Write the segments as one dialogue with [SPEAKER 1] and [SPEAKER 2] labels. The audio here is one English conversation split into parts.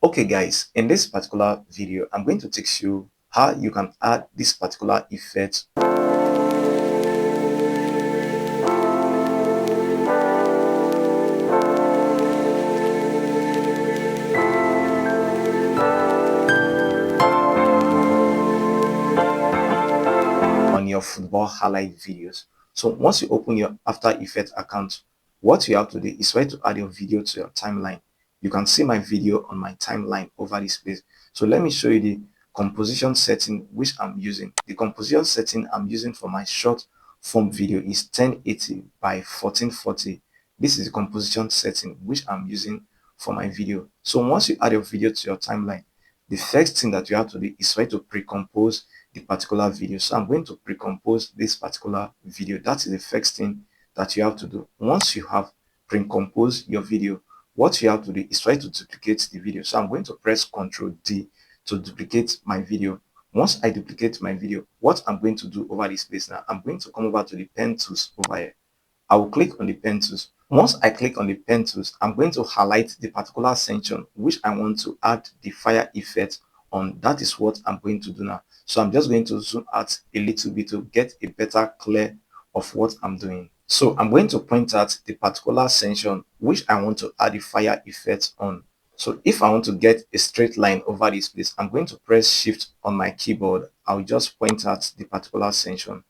[SPEAKER 1] Okay guys, in this particular video I'm going to teach you how you can add this particular effect on your football highlight videos. So once you open your After Effects account, what you have to do is try to add your video to your timeline. You can see my video on my timeline over this place. So let me show you the composition setting which I'm using. The composition setting I'm using for my short form video is 1080 by 1440. This is the composition setting which I'm using for my video. So once you add your video to your timeline, the first thing that you have to do is try to pre-compose the particular video. So I'm going to pre-compose this particular video. That is the first thing that you have to do. Once you have pre-composed your video, what you have to do is try to duplicate the video. So I'm going to press Ctrl D to duplicate my video. Once I duplicate my video, what I'm going to do over this place now, I'm going to come over to the pen tools over here. I will click on the pen tools. Once I click on the pen tools, I'm going to highlight the particular section which I want to add the fire effect on. That is what I'm going to do now. So I'm just going to zoom out a little bit to get a better clear of what I'm doing. So I'm going to point out the particular section which I want to add the fire effect on. So if I want to get a straight line over this place, I'm going to press Shift on my keyboard. I'll just point out the particular section.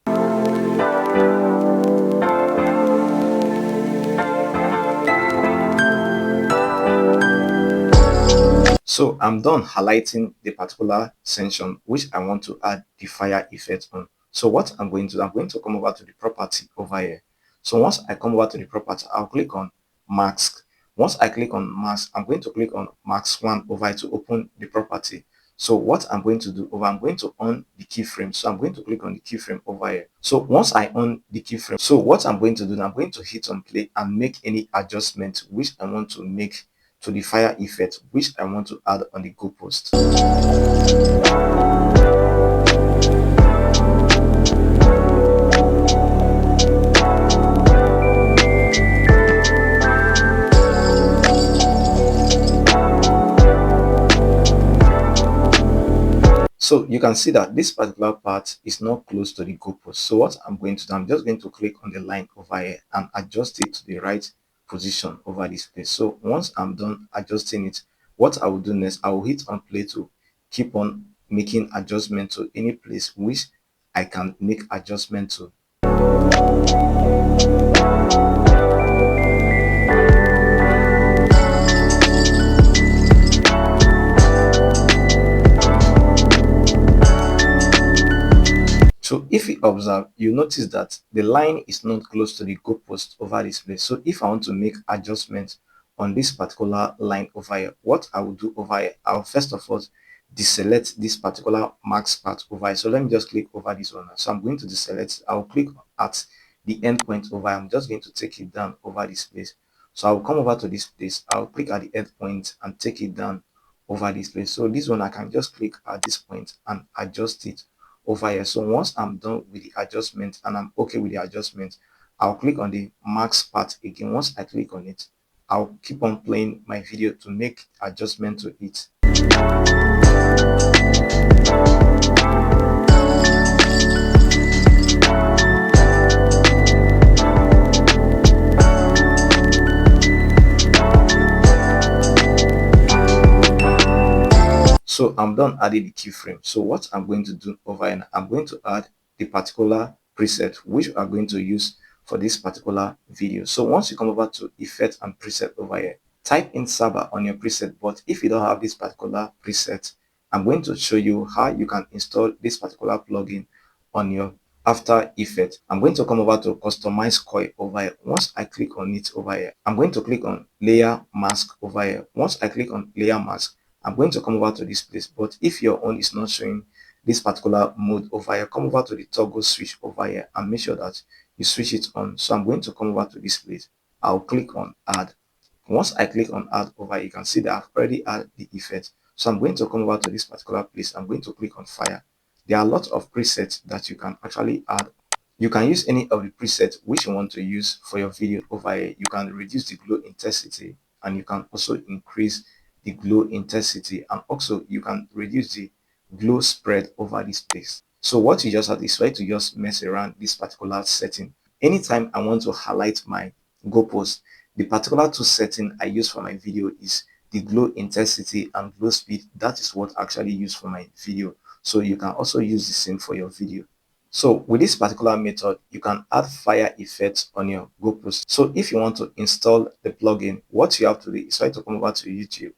[SPEAKER 1] So I'm done highlighting the particular section which I want to add the fire effect on. So what I'm going to do, I'm going to come over to the property over here. So once I come over to the property, I'll click on mask. Once I click on mask, I'm going to click on mask 1 over here to open the property. So what I'm going to do over, I'm going to on the keyframe. So I'm going to click on the keyframe over here. So once I on the keyframe, so what I'm going to do, I'm going to hit on play and make any adjustment which I want to make to the fire effect which I want to add on the goalpost. So you can see that this particular part is not close to the goalpost. So what I'm going to do, I'm just going to click on the line over here and adjust it to the right position over this place. So once I'm done adjusting it, what I will do next, I will hit on play to keep on making adjustment to any place which I can make adjustment to. So if you observe, you notice that the line is not close to the goalpost over this place. So if I want to make adjustments on this particular line over here, what I will do over here, I'll first of all deselect this particular max part over here. So let me just click over this one. So I'm going to deselect. I'll click at the end point over here. I'm just going to take it down over this place. So I'll come over to this place. I'll click at the end point and take it down over this place. So this one I can just click at this point and adjust it over here. So once I'm done with the adjustment and I'm okay with the adjustment, I'll click on the max part again. Once I click on it, I'll keep on playing my video to make adjustment to it. So I'm done adding the keyframe. So what I'm going to do over here, I'm going to add the particular preset which we are going to use for this particular video. So once you come over to effect and preset over here, type in Saba on your preset. But if you don't have this particular preset, I'm going to show you how you can install this particular plugin on your After Effects. I'm going to come over to customize coil over here. Once I click on it over here, I'm going to click on layer mask over here. Once I click on layer mask, I'm going to come over to this place. But if your own is not showing this particular mode over here, come over to the toggle switch over here and make sure that you switch it on. So I'm going to come over to this place. I'll click on add. Once I click on add over here, you can see that I've already added the effect. So I'm going to come over to this particular place. I'm going to click on fire. There are lots of presets that you can actually add. You can use any of the presets which you want to use for your video over here. You can reduce the glow intensity and you can also increase the glow intensity, and also you can reduce the glow spread over this place. So what you just have is try to just mess around this particular setting. Anytime I want to highlight my goalpost, the particular two setting I use for my video is the glow intensity and glow speed. That is what I actually use for my video. So you can also use the same for your video. So with this particular method, you can add fire effects on your GoPro. So if you want to install the plugin, what you have to do is try to come over to YouTube.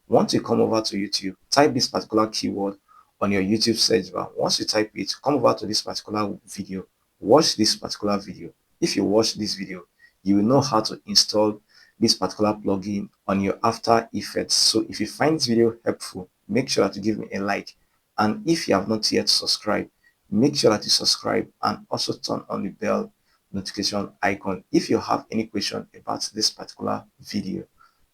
[SPEAKER 1] Once you come over to YouTube, type this particular keyword on your YouTube search bar. Once you type it, come over to this particular video. Watch this particular video. If you watch this video, you will know how to install this particular plugin on your After Effects. So if you find this video helpful, make sure to give me a like. And if you have not yet subscribed, make sure that you subscribe and also turn on the bell notification icon. If you have any question about this particular video,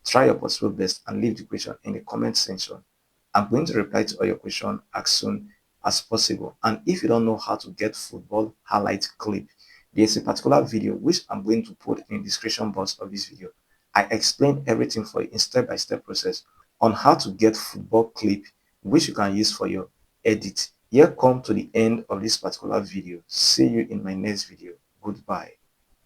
[SPEAKER 1] try your possible best and leave the question in the comment section. I'm going to reply to all your questions as soon as possible. And if you don't know how to get football highlight clip, there's a particular video which I'm going to put in the description box of this video. I explain everything for you in step-by-step process on how to get football clip which you can use for your edit. Here come to the end of this particular video. See you in my next video. Goodbye.